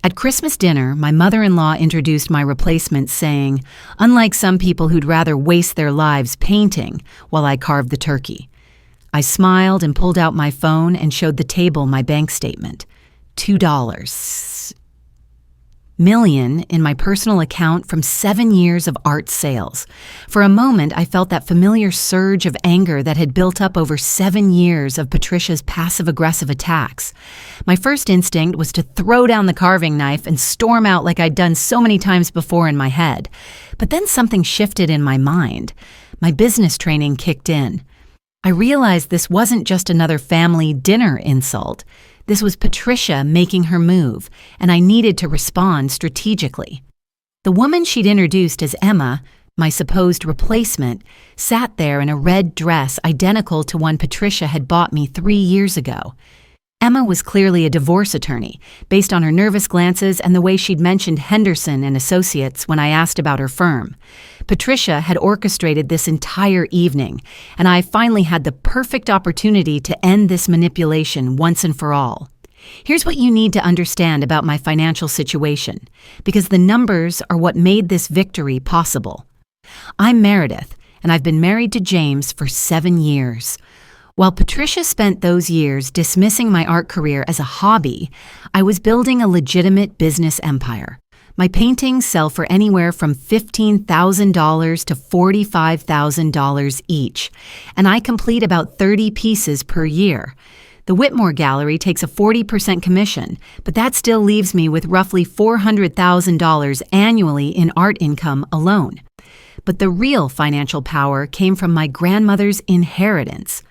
At Christmas dinner, my mother-in-law introduced my replacement, saying, unlike some people who'd rather waste their lives painting while I carved the turkey. I smiled and pulled out my phone and showed the table my bank statement. $2 million in my personal account from 7 years of art sales. For a moment, I felt that familiar surge of anger that had built up over 7 years of Patricia's passive-aggressive attacks. My first instinct was to throw down the carving knife and storm out like I'd done so many times before in my head. But then something shifted in my mind. My business training kicked in. I realized this wasn't just another family dinner insult. This was Patricia making her move, and I needed to respond strategically. The woman she'd introduced as Emma, my supposed replacement, sat there in a red dress identical to one Patricia had bought me 3 years ago. Emma was clearly a divorce attorney, based on her nervous glances and the way she'd mentioned Henderson and Associates when I asked about her firm. Patricia had orchestrated this entire evening, and I finally had the perfect opportunity to end this manipulation once and for all. Here's what you need to understand about my financial situation, because the numbers are what made this victory possible. I'm Meredith, and I've been married to James for 7 years. While Patricia spent those years dismissing my art career as a hobby, I was building a legitimate business empire. My paintings sell for anywhere from $15,000 to $45,000 each, and I complete about 30 pieces per year. The Whitmore Gallery takes a 40% commission, but that still leaves me with roughly $400,000 annually in art income alone. But the real financial power came from my grandmother's inheritance.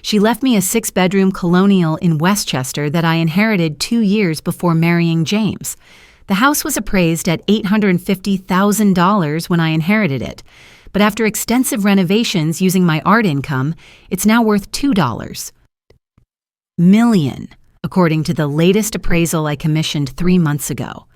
She left me a 6-bedroom colonial in Westchester that I inherited 2 years before marrying James. The house was appraised at $850,000 when I inherited it, but after extensive renovations using my art income, it's now worth $2 million, according to the latest appraisal I commissioned 3 months ago.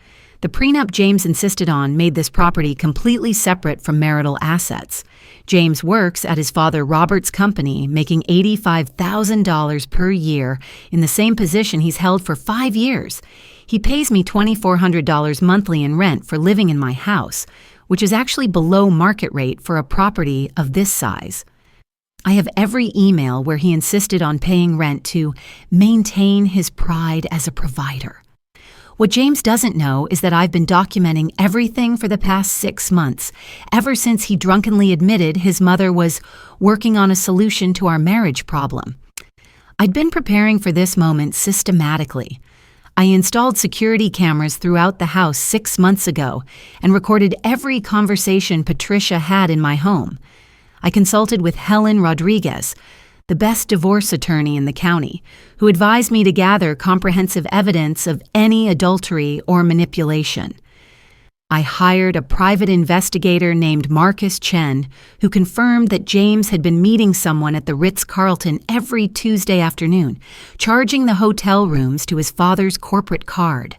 The prenup James insisted on made this property completely separate from marital assets. James works at his father Robert's company, making $85,000 per year in the same position he's held for 5 years. He pays me $2,400 monthly in rent for living in my house, which is actually below market rate for a property of this size. I have every email where he insisted on paying rent to maintain his pride as a provider. What James doesn't know is that I've been documenting everything for the past 6 months, ever since he drunkenly admitted his mother was working on a solution to our marriage problem. I'd been preparing for this moment systematically. I installed security cameras throughout the house 6 months ago and recorded every conversation Patricia had in my home. I consulted with Helen Rodriguez, the best divorce attorney in the county, who advised me to gather comprehensive evidence of any adultery or manipulation. I hired a private investigator named Marcus Chen, who confirmed that James had been meeting someone at the Ritz-Carlton every Tuesday afternoon, charging the hotel rooms to his father's corporate card.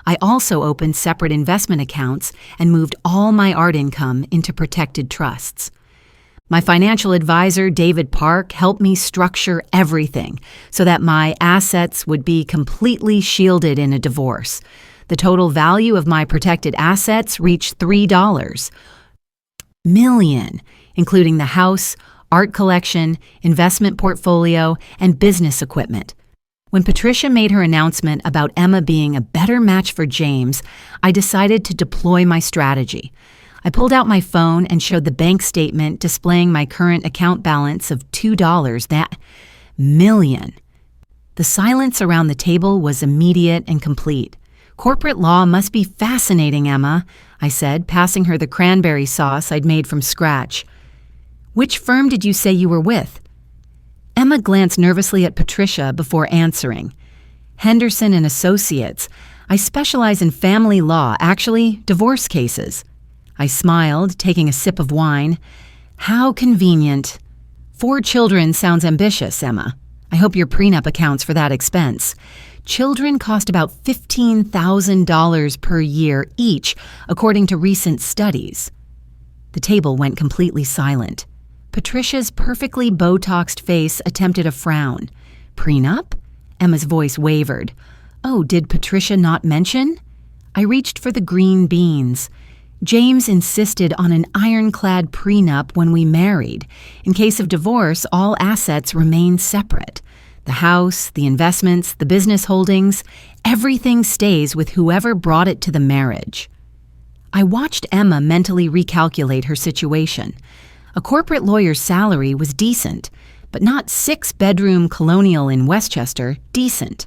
I also opened separate investment accounts and moved all my art income into protected trusts. My financial advisor, David Park, helped me structure everything so that my assets would be completely shielded in a divorce. The total value of my protected assets reached $3 million, including the house, art collection, investment portfolio, and business equipment. When Patricia made her announcement about Emma being a better match for James, I decided to deploy my strategy. I pulled out my phone and showed the bank statement displaying my current account balance of $2 million. The silence around the table was immediate and complete. "Corporate law must be fascinating, Emma," I said, passing her the cranberry sauce I'd made from scratch. "Which firm did you say you were with?" Emma glanced nervously at Patricia before answering. "Henderson and Associates. I specialize in family law, actually, divorce cases." I smiled, taking a sip of wine. "How convenient. 4 children sounds ambitious, Emma. I hope your prenup accounts for that expense. Children cost about $15,000 per year each, according to recent studies." The table went completely silent. Patricia's perfectly Botoxed face attempted a frown. "Prenup?" Emma's voice wavered. "Oh, did Patricia not mention?" I reached for the green beans. James insisted on an ironclad prenup when we married. In case of divorce, all assets remain separate. The house, the investments, the business holdings, everything stays with whoever brought it to the marriage. I watched Emma mentally recalculate her situation. A corporate lawyer's salary was decent, but not 6-bedroom colonial in Westchester decent.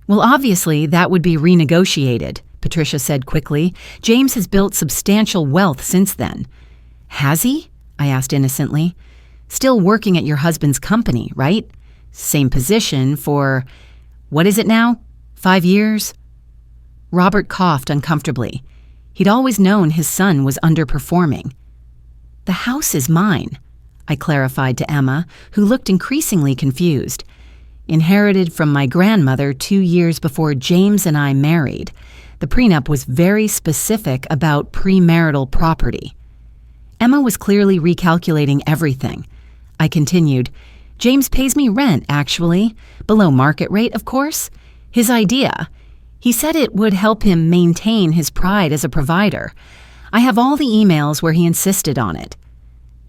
Well, obviously, that would be renegotiated, Patricia said quickly. James has built substantial wealth since then. Has he? I asked innocently. Still working at your husband's company, right? Same position for, what is it now? 5 years? Robert coughed uncomfortably. He'd always known his son was underperforming. The house is mine, I clarified to Emma, who looked increasingly confused. Inherited from my grandmother 2 years before James and I married. The prenup was very specific about premarital property. Emma was clearly recalculating everything. I continued, James pays me rent, actually. Below market rate, of course. His idea. He said it would help him maintain his pride as a provider. I have all the emails where he insisted on it.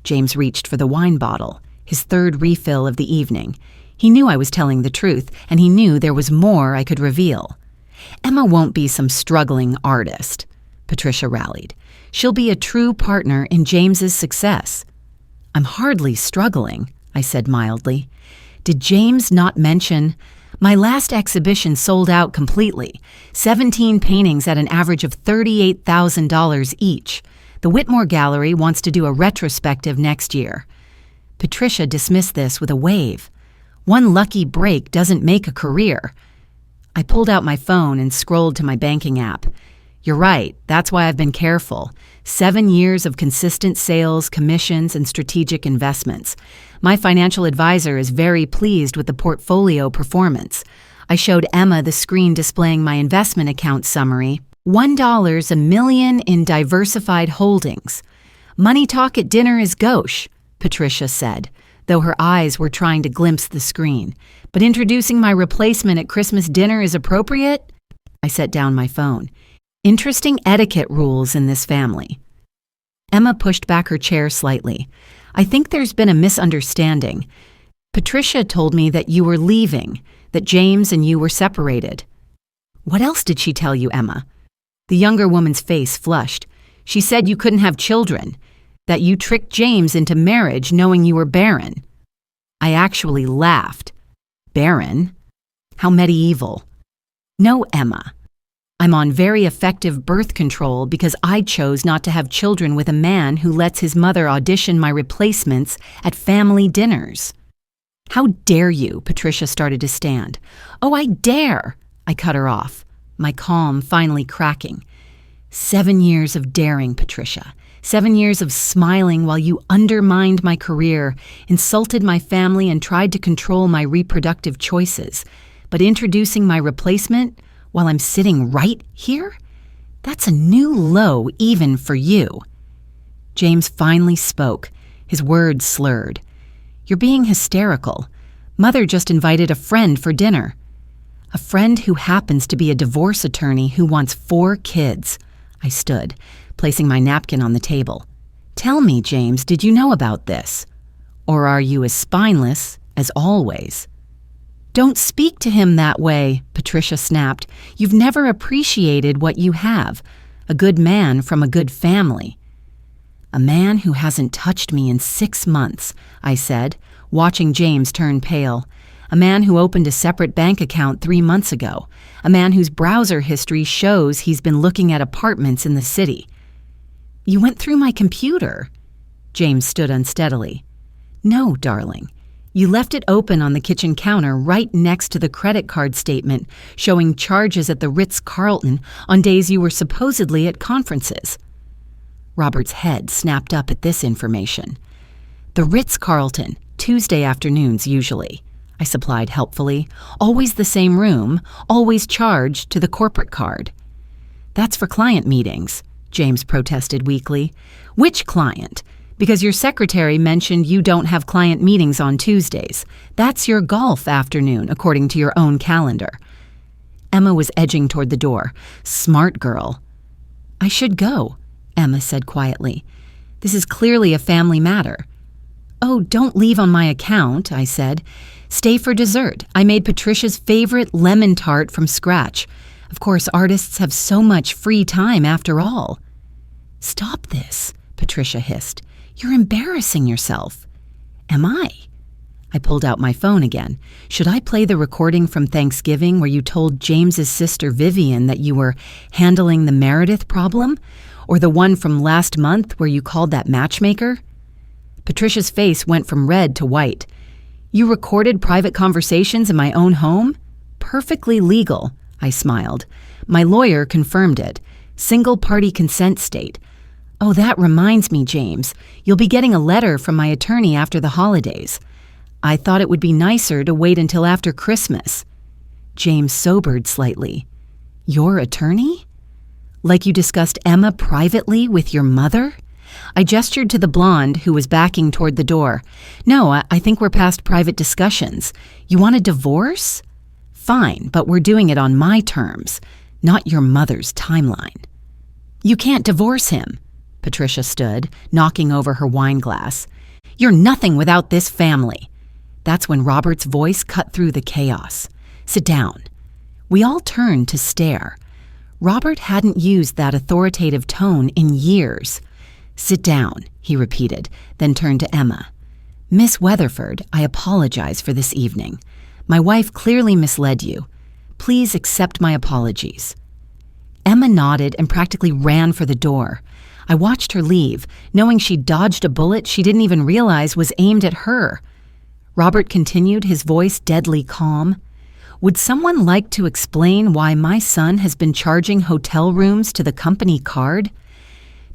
James reached for the wine bottle, his third refill of the evening. He knew I was telling the truth, and he knew there was more I could reveal. Emma won't be some struggling artist, Patricia rallied. She'll be a true partner in James's success. I'm hardly struggling, I said mildly. Did James not mention? My last exhibition sold out completely. 17 paintings at an average of $38,000 each. The Whitmore Gallery wants to do a retrospective next year. Patricia dismissed this with a wave. One lucky break doesn't make a career. I pulled out my phone and scrolled to my banking app. You're right, that's why I've been careful. 7 years of consistent sales, commissions, and strategic investments. My financial advisor is very pleased with the portfolio performance. I showed Emma the screen displaying my investment account summary. $1 a million in diversified holdings. Money talk at dinner is gauche, Patricia said, though her eyes were trying to glimpse the screen. But introducing my replacement at Christmas dinner is appropriate? I set down my phone. Interesting etiquette rules in this family. Emma pushed back her chair slightly. I think there's been a misunderstanding. Patricia told me that you were leaving, that James and you were separated. What else did she tell you, Emma? The younger woman's face flushed. She said you couldn't have children, that you tricked James into marriage knowing you were barren. I actually laughed. Barren? How medieval. No, Emma. I'm on very effective birth control because I chose not to have children with a man who lets his mother audition my replacements at family dinners. How dare you? Patricia started to stand. Oh, I dare! I cut her off, my calm finally cracking. 7 years of daring, Patricia. 7 years of smiling while you undermined my career, insulted my family, and tried to control my reproductive choices. But introducing my replacement while I'm sitting right here? That's a new low even for you. James finally spoke, his words slurred. You're being hysterical. Mother just invited a friend for dinner. A friend who happens to be a divorce attorney who wants 4 kids. I stood, placing my napkin on the table. Tell me, James, did you know about this? Or are you as spineless as always? Don't speak to him that way, Patricia snapped. You've never appreciated what you have. A good man from a good family. A man who hasn't touched me in 6 months, I said, watching James turn pale. A man who opened a separate bank account 3 months ago. A man whose browser history shows he's been looking at apartments in the city. You went through my computer. James stood unsteadily. No, darling. You left it open on the kitchen counter right next to the credit card statement showing charges at the Ritz-Carlton on days you were supposedly at conferences. Robert's head snapped up at this information. The Ritz-Carlton, Tuesday afternoons usually, I supplied helpfully. Always the same room, always charged to the corporate card. That's for client meetings, James protested weakly. Which client? Because your secretary mentioned you don't have client meetings on Tuesdays. That's your golf afternoon, according to your own calendar. Emma was edging toward the door. Smart girl. I should go, Emma said quietly. This is clearly a family matter. Oh, don't leave on my account, I said. Stay for dessert. I made Patricia's favorite lemon tart from scratch. Of course, artists have so much free time after all. Stop this, Patricia hissed. You're embarrassing yourself. Am I? I pulled out my phone again. Should I play the recording from Thanksgiving where you told James's sister Vivian that you were handling the Meredith problem? Or the one from last month where you called that matchmaker? Patricia's face went from red to white. You recorded private conversations in my own home? Perfectly legal, I smiled. My lawyer confirmed it. Single-party consent state. Oh, that reminds me, James. You'll be getting a letter from my attorney after the holidays. I thought it would be nicer to wait until after Christmas. James sobered slightly. Your attorney? Like you discussed Emma privately with your mother? I gestured to the blonde who was backing toward the door. No, I think we're past private discussions. You want a divorce? Fine, but we're doing it on my terms, not your mother's timeline. You can't divorce him. Patricia stood, knocking over her wine glass. You're nothing without this family. That's when Robert's voice cut through the chaos. Sit down. We all turned to stare. Robert hadn't used that authoritative tone in years. Sit down, he repeated, then turned to Emma. Miss Weatherford, I apologize for this evening. My wife clearly misled you. Please accept my apologies. Emma nodded and practically ran for the door. I watched her leave, knowing she dodged a bullet she didn't even realize was aimed at her. Robert continued, his voice deadly calm. Would someone like to explain why my son has been charging hotel rooms to the company card?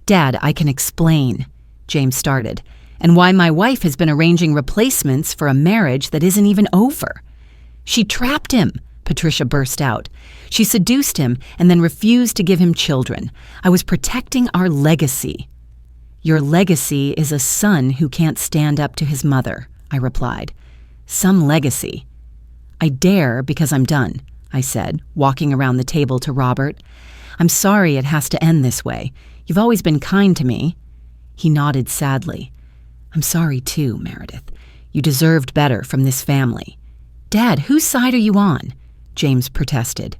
Dad, I can explain, James started, and why my wife has been arranging replacements for a marriage that isn't even over. She trapped him, Patricia burst out. She seduced him and then refused to give him children. I was protecting our legacy. Your legacy is a son who can't stand up to his mother, I replied. Some legacy. I dare because I'm done, I said, walking around the table to Robert. I'm sorry it has to end this way. You've always been kind to me. He nodded sadly. I'm sorry too, Meredith. You deserved better from this family. Dad, whose side are you on? James protested.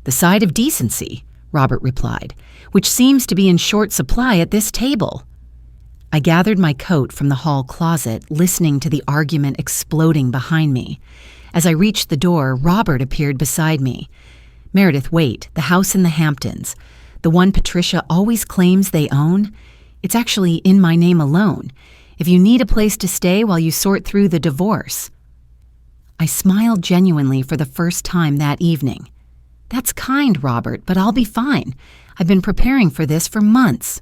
The side of decency, Robert replied, which seems to be in short supply at this table. I gathered my coat from the hall closet, listening to the argument exploding behind me. As I reached the door, Robert appeared beside me. Meredith, wait, the house in the Hamptons. The one Patricia always claims they own? It's actually in my name alone. If you need a place to stay while you sort through the divorce. I smiled genuinely for the first time that evening. That's kind, Robert, but I'll be fine. I've been preparing for this for months.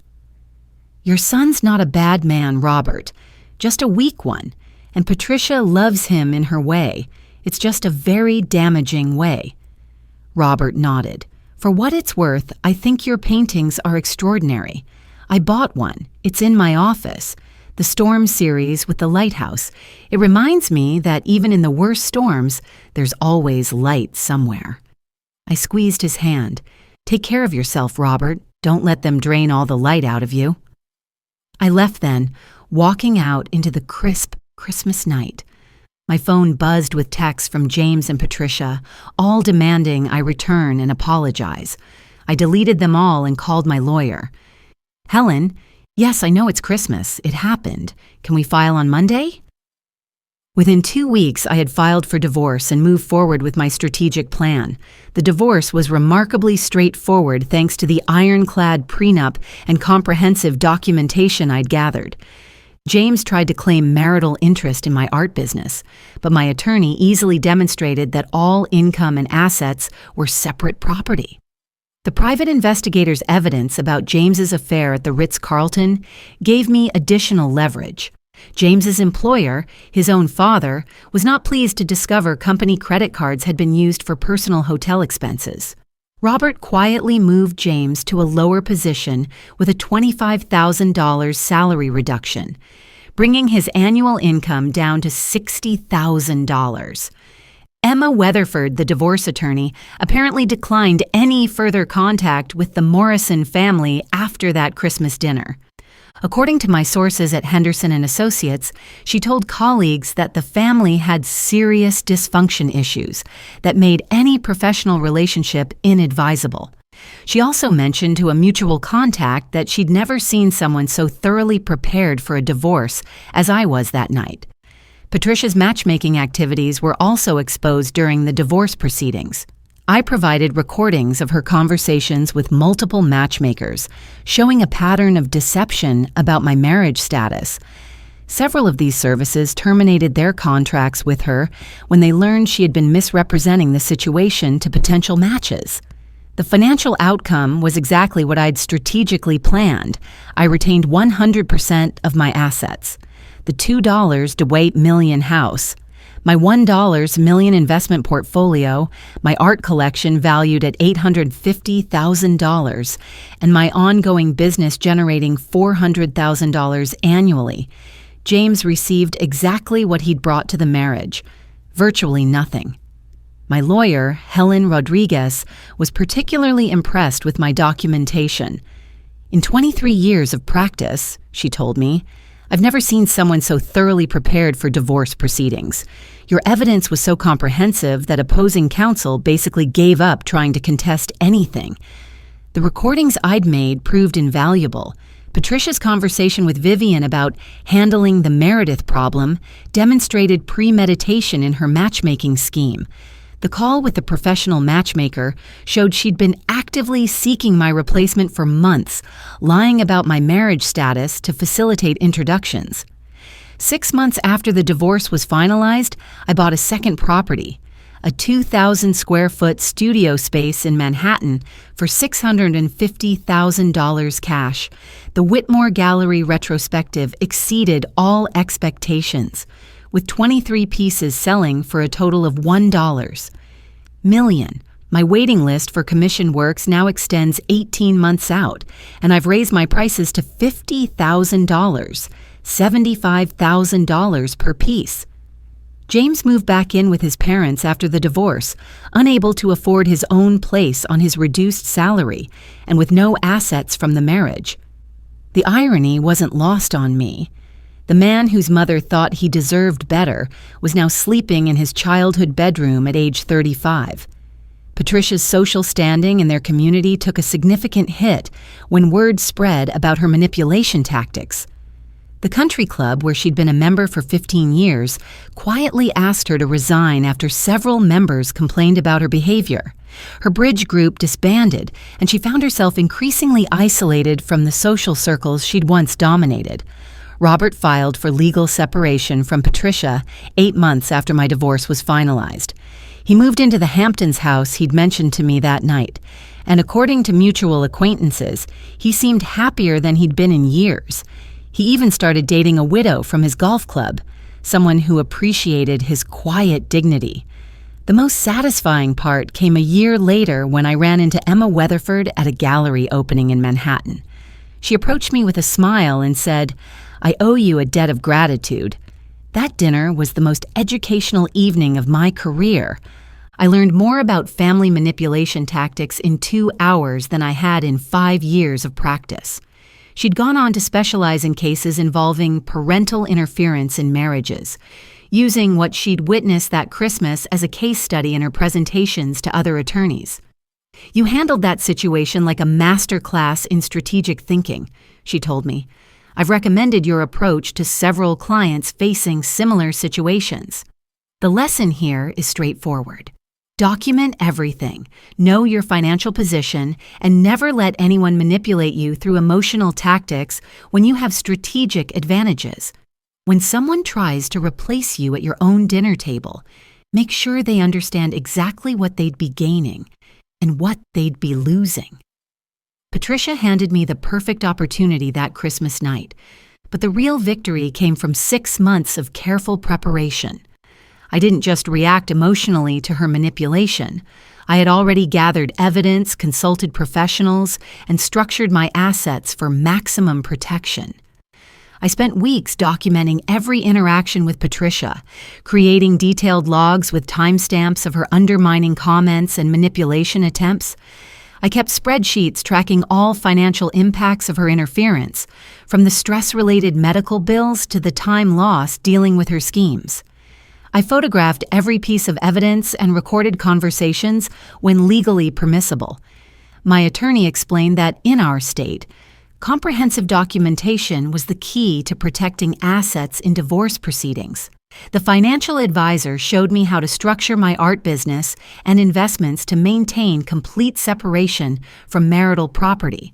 Your son's not a bad man, Robert, just a weak one, and Patricia loves him in her way. It's just a very damaging way. Robert nodded. For what it's worth, I think your paintings are extraordinary. I bought one. It's in my office. The storm series with the lighthouse. It reminds me that even in the worst storms, there's always light somewhere. I squeezed his hand. Take care of yourself, Robert. Don't let them drain all the light out of you. I left then, walking out into the crisp Christmas night. My phone buzzed with texts from James and Patricia, all demanding I return and apologize. I deleted them all and called my lawyer. Helen, yes, I know it's Christmas. It happened. Can we file on Monday? Within 2 weeks, I had filed for divorce and moved forward with my strategic plan. The divorce was remarkably straightforward thanks to the ironclad prenup and comprehensive documentation I'd gathered. James tried to claim marital interest in my art business, but my attorney easily demonstrated that all income and assets were separate property. The private investigator's evidence about James's affair at the Ritz-Carlton gave me additional leverage. James's employer, his own father, was not pleased to discover company credit cards had been used for personal hotel expenses. Robert quietly moved James to a lower position with a $25,000 salary reduction, bringing his annual income down to $60,000. Emma Weatherford, the divorce attorney, apparently declined any further contact with the Morrison family after that Christmas dinner. According to my sources at Henderson & Associates, she told colleagues that the family had serious dysfunction issues that made any professional relationship inadvisable. She also mentioned to a mutual contact that she'd never seen someone so thoroughly prepared for a divorce as I was that night. Patricia's matchmaking activities were also exposed during the divorce proceedings. I provided recordings of her conversations with multiple matchmakers, showing a pattern of deception about my marriage status. Several of these services terminated their contracts with her when they learned she had been misrepresenting the situation to potential matches. The financial outcome was exactly what I'd strategically planned. I retained 100% of my assets. The $2 DeWaite Million house, my $1 million investment portfolio, my art collection valued at $850,000, and my ongoing business generating $400,000 annually. James received exactly what he'd brought to the marriage, virtually nothing. My lawyer, Helen Rodriguez, was particularly impressed with my documentation. In 23 years of practice, she told me, I've never seen someone so thoroughly prepared for divorce proceedings. Your evidence was so comprehensive that opposing counsel basically gave up trying to contest anything. The recordings I'd made proved invaluable. Patricia's conversation with Vivian about handling the Meredith problem demonstrated premeditation in her matchmaking scheme. The call with the professional matchmaker showed she'd been actively seeking my replacement for months, lying about my marriage status to facilitate introductions. 6 months after the divorce was finalized, I bought a second property, a 2,000-square-foot studio space in Manhattan for $650,000 cash. The Whitmore Gallery retrospective exceeded all expectations, with 23 pieces selling for a total of $1 million. My waiting list for commission works now extends 18 months out, and I've raised my prices to $50,000, $75,000 per piece. James moved back in with his parents after the divorce, unable to afford his own place on his reduced salary and with no assets from the marriage. The irony wasn't lost on me. The man whose mother thought he deserved better was now sleeping in his childhood bedroom at age 35. Patricia's social standing in their community took a significant hit when word spread about her manipulation tactics. The country club, where she'd been a member for 15 years, quietly asked her to resign after several members complained about her behavior. Her bridge group disbanded, and she found herself increasingly isolated from the social circles she'd once dominated. Robert filed for legal separation from Patricia 8 months after my divorce was finalized. He moved into the Hamptons house he'd mentioned to me that night, and according to mutual acquaintances, he seemed happier than he'd been in years. He even started dating a widow from his golf club, someone who appreciated his quiet dignity. The most satisfying part came a year later when I ran into Emma Weatherford at a gallery opening in Manhattan. She approached me with a smile and said, "I owe you a debt of gratitude." That dinner was the most educational evening of my career. I learned more about family manipulation tactics in 2 hours than I had in 5 years of practice. She'd gone on to specialize in cases involving parental interference in marriages, using what she'd witnessed that Christmas as a case study in her presentations to other attorneys. "You handled that situation like a master class in strategic thinking," she told me. "I've recommended your approach to several clients facing similar situations." The lesson here is straightforward. Document everything, know your financial position, and never let anyone manipulate you through emotional tactics when you have strategic advantages. When someone tries to replace you at your own dinner table, make sure they understand exactly what they'd be gaining and what they'd be losing. Patricia handed me the perfect opportunity that Christmas night, but the real victory came from 6 months of careful preparation. I didn't just react emotionally to her manipulation. I had already gathered evidence, consulted professionals, and structured my assets for maximum protection. I spent weeks documenting every interaction with Patricia, creating detailed logs with timestamps of her undermining comments and manipulation attempts. I kept spreadsheets tracking all financial impacts of her interference, from the stress-related medical bills to the time lost dealing with her schemes. I photographed every piece of evidence and recorded conversations when legally permissible. My attorney explained that in our state, comprehensive documentation was the key to protecting assets in divorce proceedings. The financial advisor showed me how to structure my art business and investments to maintain complete separation from marital property.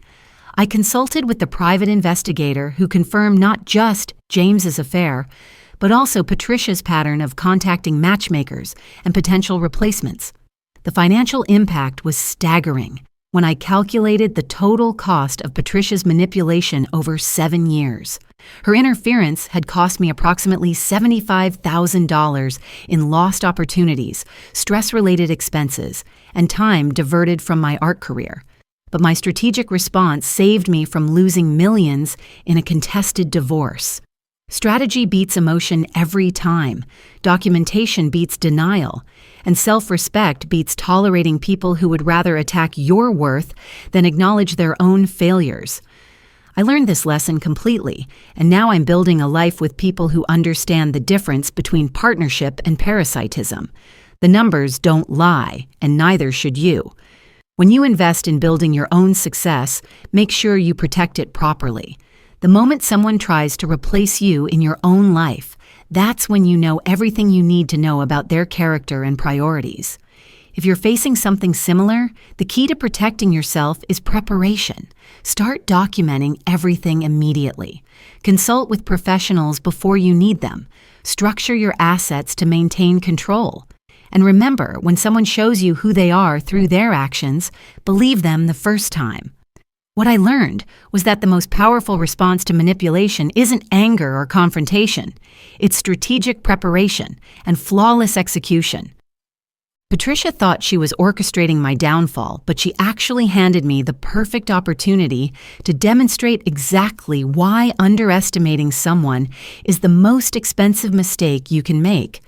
I consulted with the private investigator who confirmed not just James's affair, but also Patricia's pattern of contacting matchmakers and potential replacements. The financial impact was staggering when I calculated the total cost of Patricia's manipulation over 7 years. Her interference had cost me approximately $75,000 in lost opportunities, stress-related expenses, and time diverted from my art career. But my strategic response saved me from losing millions in a contested divorce. Strategy beats emotion every time. Documentation beats denial. And self-respect beats tolerating people who would rather attack your worth than acknowledge their own failures. I learned this lesson completely, and now I'm building a life with people who understand the difference between partnership and parasitism. The numbers don't lie, and neither should you. When you invest in building your own success, make sure you protect it properly. The moment someone tries to replace you in your own life, that's when you know everything you need to know about their character and priorities. If you're facing something similar, the key to protecting yourself is preparation. Start documenting everything immediately. Consult with professionals before you need them. Structure your assets to maintain control. And remember, when someone shows you who they are through their actions, believe them the first time. What I learned was that the most powerful response to manipulation isn't anger or confrontation. It's strategic preparation and flawless execution. Patricia thought she was orchestrating my downfall, but she actually handed me the perfect opportunity to demonstrate exactly why underestimating someone is the most expensive mistake you can make.